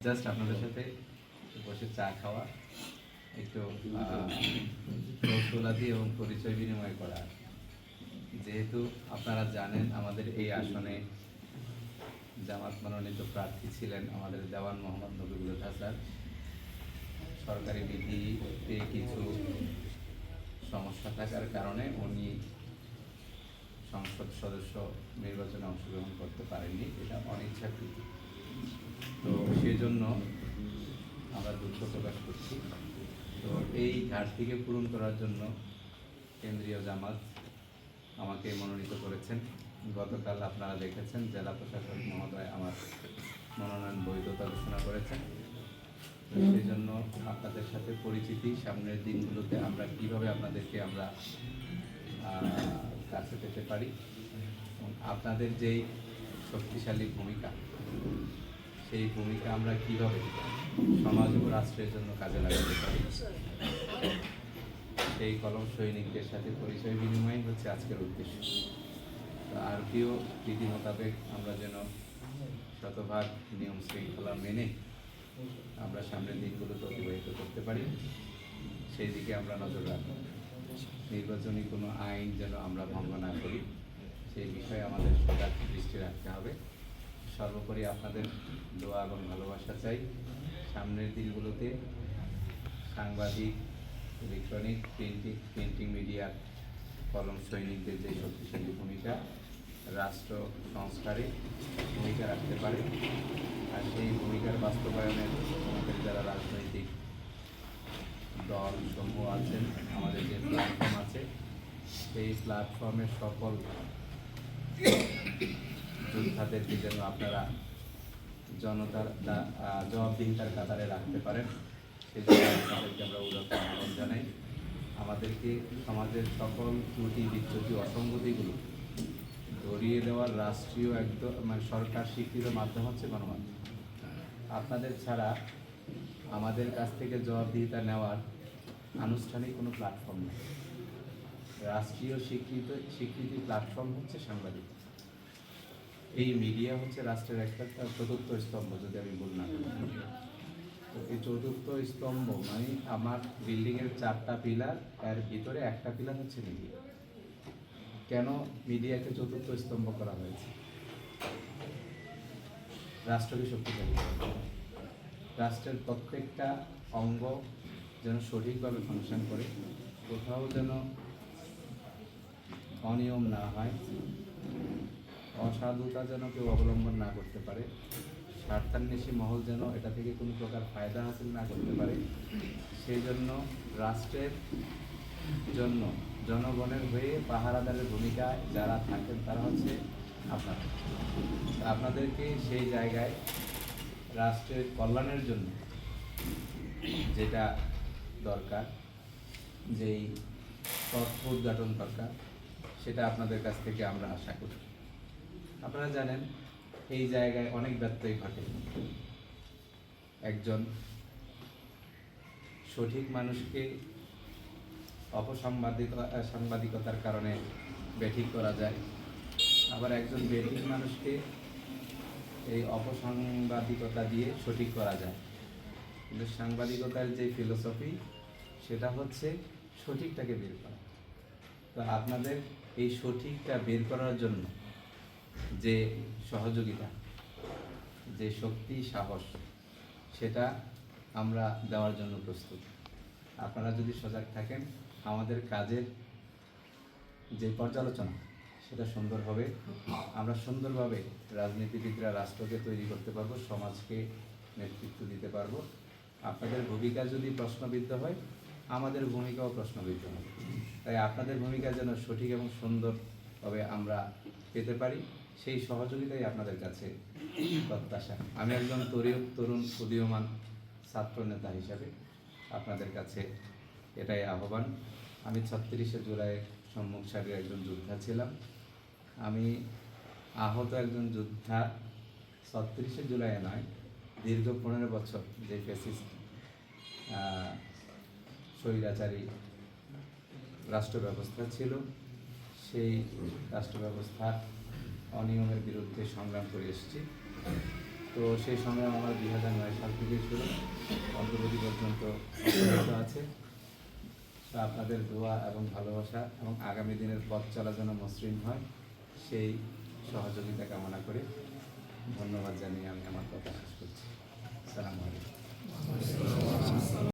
Just আপনাদের সাথে বসে চা খাওয়া, একটু কৌশলাদি এবং পরিচয় বিনিময় করা। যেহেতু আপনারা জানেন আমাদের এই আসনে জামাত মনোনীত প্রার্থী ছিলেন আমাদের দেওয়ান মোহাম্মদ নবীউল হাসান। সরকারি বিধিতে কিছু সমস্যা থাকার কারণে উনি সংসদ সদস্য নির্বাচনে অংশগ্রহণ করতে পারেননি, এটা অনিচ্ছাকৃত। তো সেজন্য আমরা দুঃখ প্রকাশ করছি। তো এই ঘাটতিকে পূরণ করার জন্য কেন্দ্রীয় জামাত আমাকে মনোনীত করেছেন। গতকাল আপনারা দেখেছেন জেলা প্রশাসক মহোদয় আমার মনোনয়ন বৈধতা ঘোষণা করেছেন। সেই জন্য আপনাদের সাথে পরিচিতি, সামনের দিনগুলোতে আমরা কিভাবে আপনাদেরকে আমরা কাছে পেতে পারি এবং আপনাদের যেই শক্তিশালী ভূমিকা, সেই ভূমিকা আমরা কিভাবে সমাজ ও রাষ্ট্রের জন্য কাজে লাগাতে পারি, সেই কলম সৈনিকদের সাথে পরিচয় বিনিময় হচ্ছে আজকের উদ্দেশ্য। তো আরপিও বিধি মোতাবেক আমরা যেন শতভাগ নিয়ম শৃঙ্খলা মেনে আমরা সামনের দিনগুলোতে অতিবাহিত করতে পারি, সেই দিকে আমরা নজর রাখব। নির্বাচনী কোনো আইন যেন আমরা ভঙ্গ না করি, সেই বিষয়ে আমাদের সজাগ দৃষ্টি রাখতে হবে। সর্বোপরি আপনাদের দোয়া এবং ভালোবাসা চাই। সামনের দিনগুলোতে সাংবাদিক, ইলেকট্রনিক, প্রিন্টিং মিডিয়ার কলম সৈনিকদের যে শক্তিশালী ভূমিকা রাষ্ট্র সংস্কারে ভূমিকা রাখতে পারে, আর সেই ভূমিকার বাস্তবায়নে আমাদের যারা রাজনৈতিক দল সমূহ আছেন, আমাদের যে প্ল্যাটফর্ম আছে, সেই প্ল্যাটফর্মের সকল যোদ্ধাদেরকে যেন আপনারা জনতার জবাবদিহিতার কাতারে রাখতে পারেন, সেই জন্য আপনাদেরকে আমরা উদাত্ত আহ্বান জানাই। আমাদেরকে সমাজের সকল ত্রুটি বিচ্যুতি অসঙ্গতিগুলো ধরিয়ে দেওয়ার রাষ্ট্রীয় একদম সরকার স্বীকৃত মাধ্যম হচ্ছে গণমাধ্যম। আপনাদের ছাড়া আমাদের কাছ থেকে জবাবদিহিতা নেওয়ার আনুষ্ঠানিক কোনো প্ল্যাটফর্ম নেই। রাষ্ট্রীয় স্বীকৃতি প্ল্যাটফর্ম হচ্ছে সাংবাদিক। এই মিডিয়া হচ্ছে রাষ্ট্রের একটা চতুর্থ স্তম্ভ, যদি আমি ভুল না করি। তো এই চতুর্থ স্তম্ভ মানে আমার বিল্ডিংয়ের 4টা পিলার, এর ভিতরে একটা পিলার হচ্ছে মিডিয়া। কেন মিডিয়াকে চতুর্থ স্তম্ভ করা হয়েছে? রাষ্ট্রকে শক্তিশালী করা, রাষ্ট্রের প্রত্যেকটা অঙ্গ যেন সঠিকভাবে ফাংশন করে, কোথাও যেন অনিয়ম না হয়, অসাধুতা যেন কেউ অবলম্বন না করতে পারে, স্বার্থান্বেষী মহল যেন এটা থেকে কোনো প্রকার ফায়দা হাসিল না করতে পারে। সেই জন্য রাষ্ট্রের জন্য জনগণের হয়ে পাহারাদারের ভূমিকায় যারা থাকেন তারা হচ্ছে আপনারা। আপনাদেরকে সেই জায়গায় রাষ্ট্রের কল্যাণের জন্য যেটা দরকার, যেই তথ্য উদ্ঘাটন দরকার, সেটা আপনাদের কাছ থেকে আমরা আশা করি। আপনারা জানেন এই জায়গায় অনেক ব্যত্যয় ঘটে। একজন সঠিক মানুষকে সাংবাদিকতার কারণে ব্যাঠিক করা যায়, আবার একজন ব্যাঠিক মানুষকে এই অপসাংবাদিকতা দিয়ে সঠিক করা যায়। কিন্তু সাংবাদিকতার যে ফিলোসফি, সেটা হচ্ছে সঠিকটাকে বের করা। তো আপনাদের এই সঠিকটা বের করার জন্য যে সহযোগিতা, যে শক্তি, সাহস, সেটা আমরা দেওয়ার জন্য প্রস্তুত। আপনারা যদি সজাগ থাকেন, আমাদের কাজের যে পর্যালোচনা সেটা সুন্দর হবে। আমরা সুন্দরভাবে রাজনীতিবিদরা রাষ্ট্রকে তৈরি করতে পারবো, সমাজকে নেতৃত্ব দিতে পারবো। আপনাদের ভূমিকা যদি প্রশ্নবিদ্ধ হয়, আমাদের ভূমিকাও প্রশ্নবিদ্ধ হবে। তাই আপনাদের ভূমিকা যেন সঠিক এবং সুন্দরভাবে আমরা পেতে পারি, সেই সহযোগিতাই আপনাদের কাছে প্রত্যাশা। আমি একজন তরুণ উদীয়মান ছাত্র নেতা হিসাবে আপনাদের কাছে এটাই আহ্বান। আমি 36শে জুলাই সম্মুখ সারির একজন যোদ্ধা ছিলাম। আমি আহত একজন যোদ্ধা 36শে জুলাই নয়, দীর্ঘ 15 বছর যে ফ্যাসিস্ট স্বৈরাচারী রাষ্ট্র ব্যবস্থা ছিল, সেই রাষ্ট্র ব্যবস্থার অনিয়মের বিরুদ্ধে সংগ্রাম করে এসেছি। তো সেই সময় আমার 2009 সাল থেকে শুরু অন্তর্বর্তী পর্যন্ত অব্যাহত আছে। তো আপনাদের দোয়া এবং ভালোবাসা এবং আগামী দিনের পথ চলা যেন মসৃণ হয় সেই সহযোগিতা কামনা করে ধন্যবাদ জানিয়ে আমি আমার কথা শেষ করছি। আসসালামু আলাইকুম।